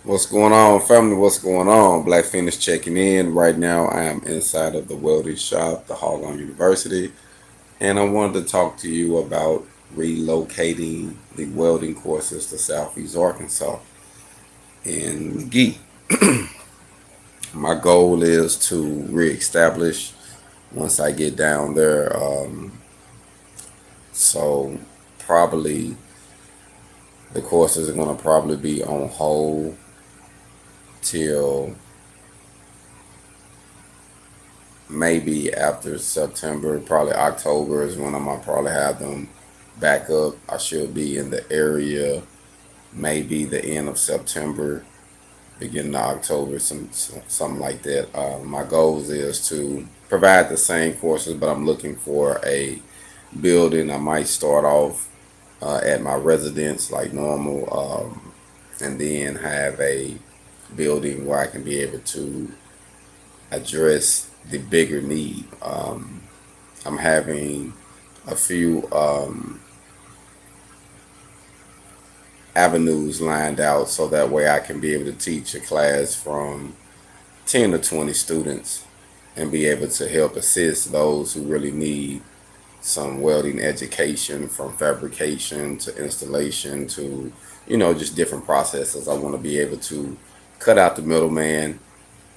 What's going on, family? What's going on? Black Feniks checking in. Right now, I am inside of the welding shop, the HogOn University, and I wanted to talk to you about relocating the welding courses to Southeast Arkansas in McGee. My goal is to reestablish once I get down there. So, probably the courses are going to probably be on hold till maybe after September, probably October is when I'm gonna probably have them back up. I should be in the area maybe the end of September, beginning of October, something like that. My goals is to provide the same courses, but I'm looking for a building. I might start off at my residence like normal, and then have a building where I can be able to address the bigger need. I'm having a few avenues lined out so that way I can be able to teach a class from 10 to 20 students and be able to help assist those who really need some welding education, from fabrication to installation to, just different processes. I want to be able to cut out the middleman.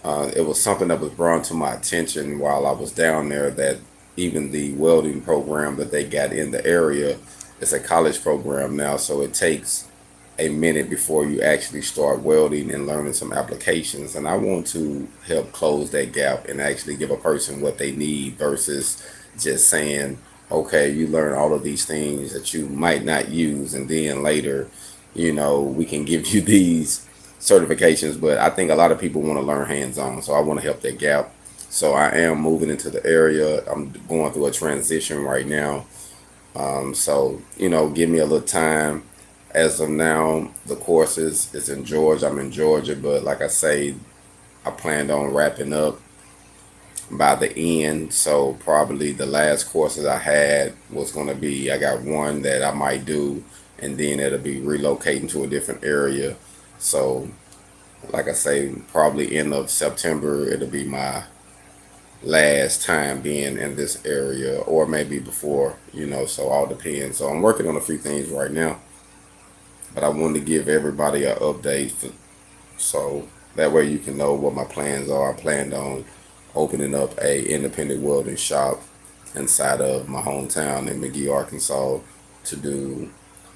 It was something that was brought to my attention while I was down there, that even the welding program that they got in the area is a college program now, so it takes a minute before you actually start welding and learning some applications. And I want to help close that gap and actually give a person what they need versus just saying, okay, you learn all of these things that you might not use, and then later, we can give you these certifications. But I think a lot of people want to learn hands on, so I want to help that gap. So I am moving into the area. I'm going through a transition right now. So, give me a little time. As of now, the course is in Georgia. I'm in Georgia, but like I say, I planned on wrapping up by the end. So probably the last courses I had was going to be, I got one that I might do, and then it'll be relocating to a different area. So like I say, probably end of September, it'll be my last time being in this area, or maybe before, so all depends. So I'm working on a few things right now, but I wanted to give everybody an update so that way you can know what my plans are. I planned on opening up a independent welding shop inside of my hometown in McGee, Arkansas, to do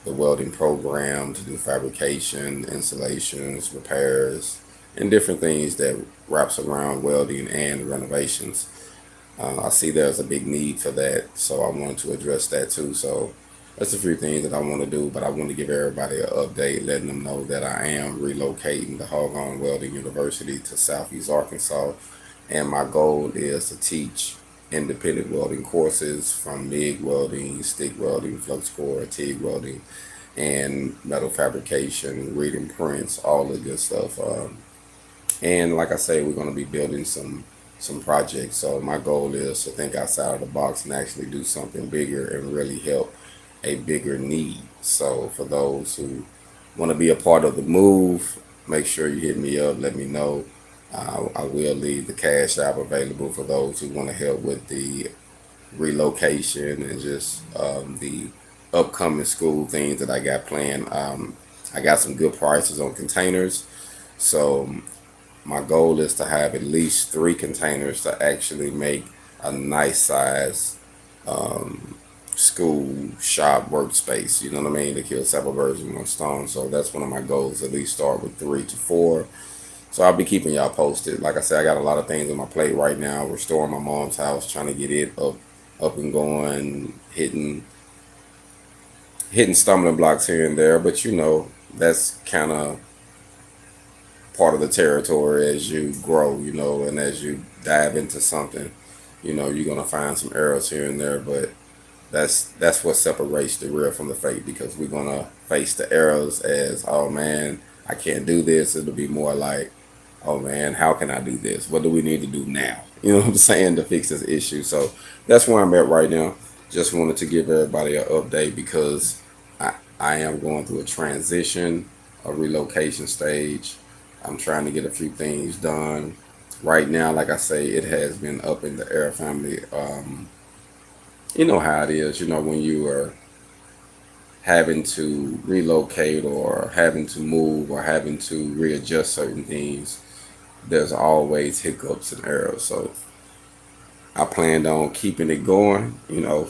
the welding program, to do fabrication, installations, repairs, and different things that wraps around welding and renovations. I see there's a big need for that, so I wanted to address that too. So that's a few things that I want to do, but I want to give everybody an update, letting them know that I am relocating the HogOn Welding University to Southeast Arkansas, and my goal is to teach independent welding courses from MIG welding, stick welding, flux core, TIG welding, and metal fabrication, reading prints, all the good stuff. And like I say, we're going to be building some projects. So my goal is to think outside of the box and actually do something bigger and really help a bigger need. So for those who want to be a part of the move, make sure you hit me up. Let me know. I will leave the cash app available for those who want to help with the relocation and just the upcoming school things that I got planned. I got some good prices on containers. So my goal is to have at least 3 containers to actually make a nice size school shop workspace. You know what I mean? To kill several birds with one stone. So that's one of my goals. At least start with 3 to 4. So I'll be keeping y'all posted. Like I said, I got a lot of things on my plate right now. Restoring my mom's house, trying to get it up and going, hitting stumbling blocks here and there. But that's kind of part of the territory as you grow, and as you dive into something, you're gonna find some errors here and there. But that's what separates the real from the fake, because we're gonna face the errors as, oh man, I can't do this. It'll be more like, oh man, how can I do this? What do we need to do now? You know what I'm saying, to fix this issue. So that's where I'm at right now. Just wanted to give everybody an update because I am going through a transition, a relocation stage. I'm trying to get a few things done. Right now, like I say, it has been up in the air, family. You know how it is. You know when you are having to relocate or having to move or having to readjust certain things, there's always hiccups and errors. So I planned on keeping it going,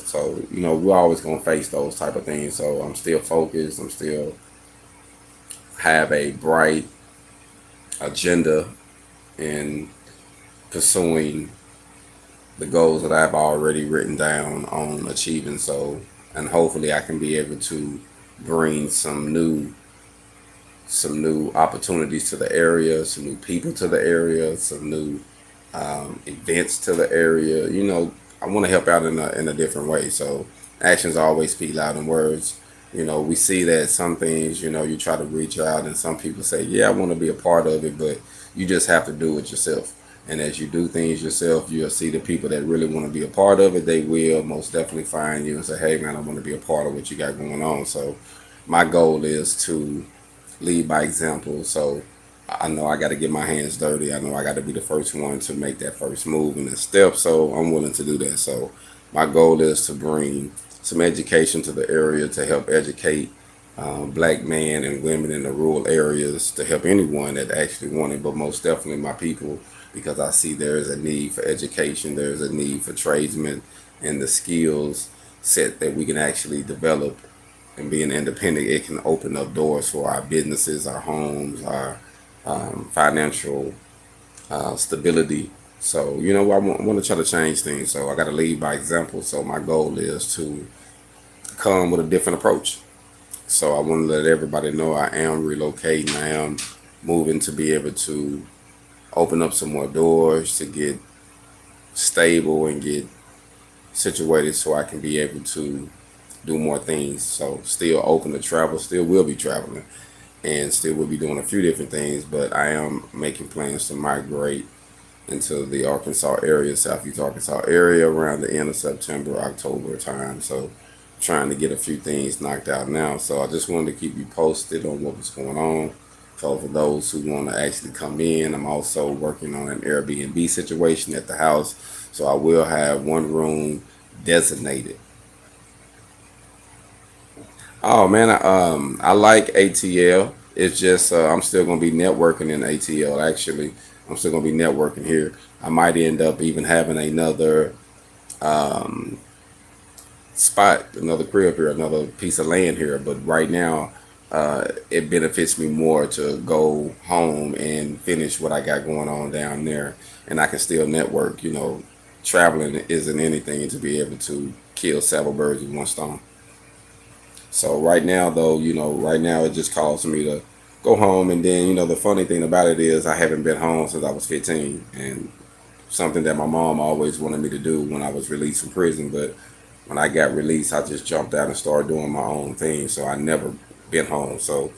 so we're always gonna face those type of things. So I'm still focused. I'm still have a bright agenda in pursuing the goals that I've already written down on achieving. So, and hopefully I can be able to bring some new opportunities to the area, some new people to the area, some new events to the area. I want to help out in a different way. So actions always speak louder than words. We see that some things, you try to reach out, and some people say, "Yeah, I want to be a part of it," but you just have to do it yourself. And as you do things yourself, you'll see the people that really want to be a part of it. They will most definitely find you and say, "Hey, man, I want to be a part of what you got going on." So my goal is to lead by example. So I know I got to get my hands dirty. I know I got to be the first one to make that first move and that step. So I'm willing to do that. So my goal is to bring some education to the area to help educate black men and women in the rural areas, to help anyone that actually want it, but most definitely my people, because I see there is a need for education, there is a need for tradesmen, and the skills set that we can actually develop and being independent, it can open up doors for our businesses, our homes, our financial stability. So, I want to try to change things. So, I got to lead by example. So, my goal is to come with a different approach. So, I want to let everybody know I am relocating. I am moving to be able to open up some more doors, to get stable and get situated so I can be able to do more things. So still open to travel, still will be traveling, and still will be doing a few different things, but I am making plans to migrate into the Arkansas area, Southeast Arkansas area around the end of September, October time. So trying to get a few things knocked out now. So I just wanted to keep you posted on what was going on. So for those who want to actually come in, I'm also working on an Airbnb situation at the house. So I will have one room designated. Oh man, I like ATL. It's just I'm still gonna be networking in ATL. Actually, I'm still gonna be networking here. I might end up even having another spot, another crib here, another piece of land here. But right now, it benefits me more to go home and finish what I got going on down there, and I can still network. Traveling isn't anything to be able to kill several birds with one stone. So right now, though, right now it just calls for me to go home, and then the funny thing about it is I haven't been home since I was 15, and something that my mom always wanted me to do when I was released from prison. But when I got released, I just jumped out and started doing my own thing. So I never been home. So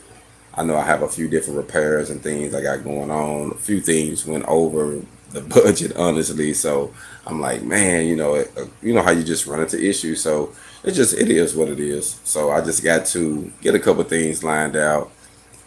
I know I have a few different repairs and things I got going on. A few things went over the budget, honestly. So I'm like, man, you know how you just run into issues. So it is what it is. So I just got to get a couple things lined out,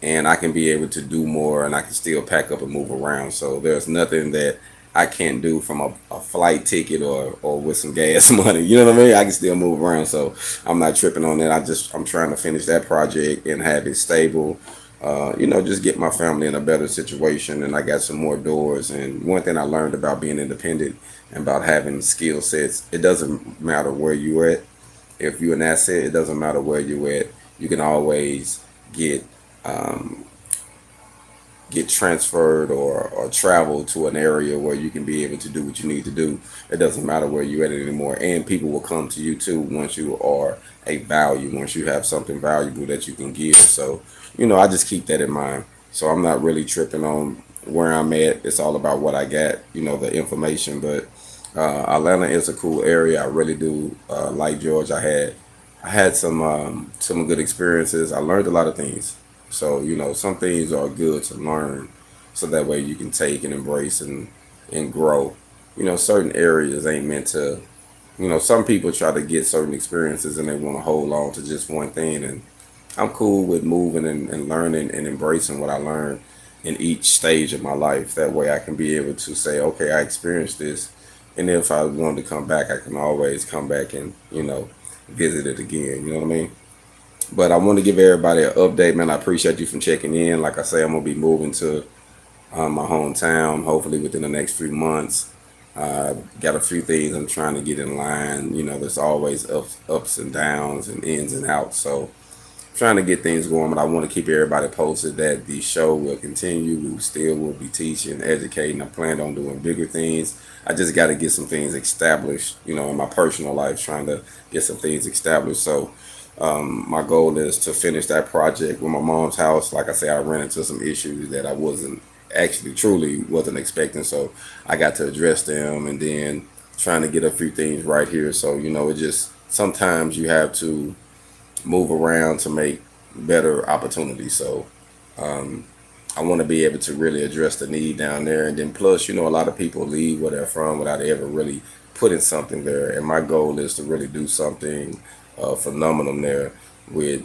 and I can be able to do more, and I can still pack up and move around. So there's nothing that I can't do from a flight ticket or with some gas money. You know what I mean? I can still move around. So I'm not tripping on that. I'm trying to finish that project and have it stable. Just get my family in a better situation, and I got some more doors. And one thing I learned about being independent and about having skill sets, it doesn't matter where you at. If you're an asset, it doesn't matter where you at. You can always get get transferred or travel to an area where you can be able to do what you need to do. It doesn't matter where you're at anymore. And people will come to you too once you are a value, once you have something valuable that you can give. So, I just keep that in mind. So I'm not really tripping on where I'm at. It's all about what I got, the information. But Atlanta is a cool area. I really do like Georgia. I had some good experiences. I learned a lot of things. So some things are good to learn, so that way you can take and embrace and grow. Certain areas ain't meant to. Some people try to get certain experiences and they want to hold on to just one thing. And I'm cool with moving and learning and embracing what I learned. in each stage of my life. That way I can be able to say, okay, I experienced this, and if I wanted to come back, I can always come back and, visit it again. You know what I mean? But I want to give everybody an update, man. I appreciate you from checking in. Like I say, I'm gonna be moving to my hometown hopefully within the next few months. Got a few things I'm trying to get in line. There's always ups and downs and ins and outs. So trying to get things going, but I want to keep everybody posted that the show will continue. We still will be teaching, educating. I plan on doing bigger things. I just got to get some things established, in my personal life, trying to get some things established. So my goal is to finish that project with my mom's house. Like I say, I ran into some issues that I wasn't actually truly wasn't expecting. So I got to address them, and then trying to get a few things right here. So, it just sometimes you have to move around to make better opportunities. So I want to be able to really address the need down there. And then plus, a lot of people leave where they're from without ever really putting something there. And my goal is to really do something phenomenal there with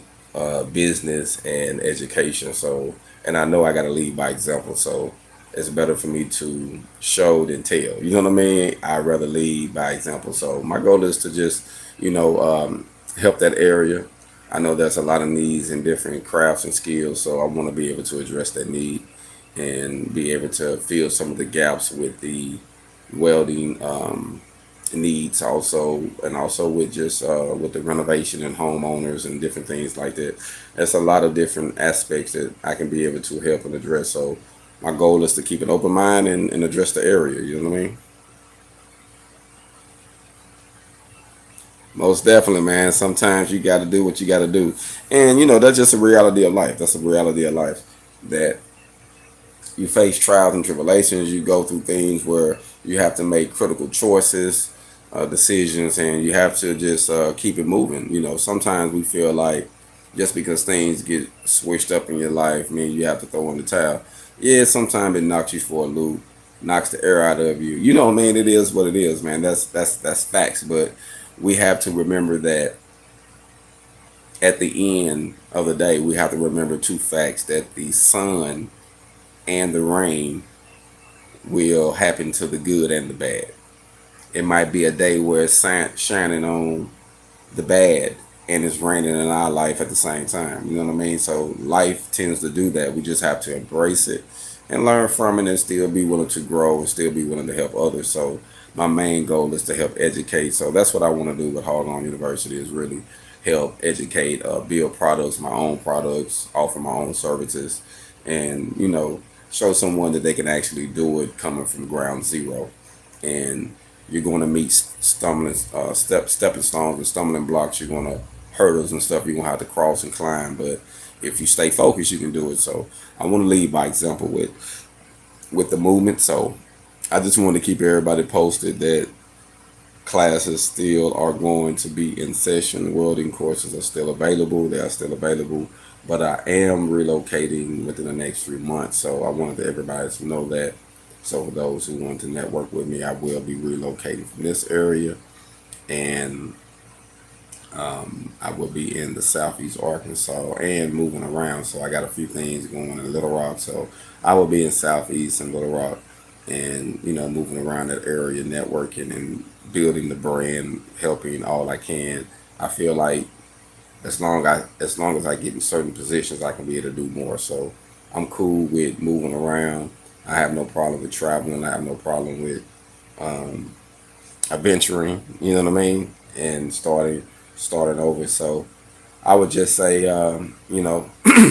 business and education. So, and I know I got to lead by example. So it's better for me to show than tell. You know what I mean? I'd rather lead by example. So my goal is to just, help that area. I know there's a lot of needs in different crafts and skills, so I want to be able to address that need and be able to fill some of the gaps with the welding needs also, and also with just with the renovation and homeowners and different things like that. There's a lot of different aspects that I can be able to help and address. So my goal is to keep an open mind and address the area. You know what I mean? Most definitely, man. Sometimes you got to do what you got to do, and that's just a reality of life. That's a reality of life that you face trials and tribulations. You go through things where you have to make critical choices, decisions, and you have to just keep it moving. Sometimes we feel like just because things get switched up in your life, mean you have to throw in the towel. Yeah, sometimes it knocks you for a loop, knocks the air out of you. You know what I mean? It is what it is, man. That's facts. But we have to remember that at the end of the day, we have to remember two facts: that the sun and the rain will happen to the good and the bad. It might be a day where it's shining on the bad and it's raining in our life at the same time. You know what I mean? So life tends to do that. We just have to embrace it and learn from it, and still be willing to grow and still be willing to help others. So my main goal is to help educate. So that's what I want to do with HogOn University, is really help educate, build products, my own products, offer my own services, and show someone that they can actually do it coming from ground zero. And you're going to meet stumbling stepping stones and stumbling blocks. You're going to hurdles and stuff you're going to have to cross and climb. But if you stay focused, you can do it. So I want to lead by example with the movement. So I just want to keep everybody posted that classes still are going to be in session. Welding courses are still available. They are still available. But I am relocating within the next 3 months. So I wanted everybody to know that. So for those who want to network with me, I will be relocating from this area. And I will be in the southeast Arkansas and moving around. So I got a few things going in Little Rock. So I will be in southeast and Little Rock, and moving around that area, networking and building the brand, helping all I can. I feel like as long as I get in certain positions, I can be able to do more. So I'm cool with moving around. I have no problem with traveling. I have no problem with adventuring. You know what I mean? And starting over. So I would just say,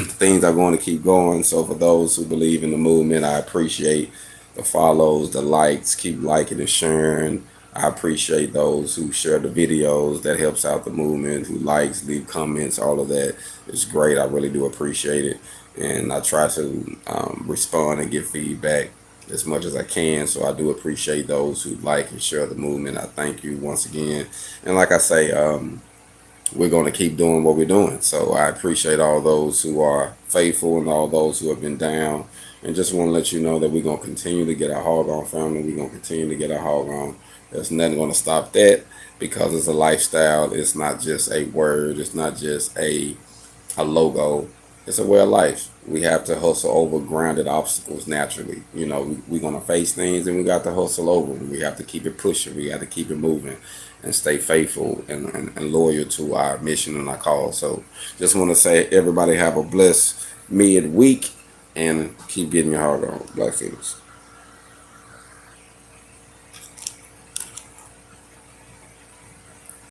things are going to keep going. So for those who believe in the movement, I appreciate the follows, the likes. Keep liking and sharing. I appreciate those who share the videos. That helps out the movement. Who likes, leave comments, all of that is great. I really do appreciate it, and I try to respond and give feedback as much as I can. So I do appreciate those who like and share the movement. I thank you once again, and like I say, we're going to keep doing what we're doing. So I appreciate all those who are faithful and all those who have been down. And just want to let you know that we're going to continue to get our HogOn family. We're going to continue to get our HogOn. There's nothing going to stop that, because it's a lifestyle. It's not just a word. It's not just a logo. it's a way of life. We have to hustle over grounded obstacles naturally. You know, we're gonna face things, and we got to hustle over them. We have to keep it pushing. We got to keep it moving, and stay faithful and loyal to our mission and our cause. So, just want to say, everybody have a blessed midweek, and keep getting your hard on, Black Phoenix.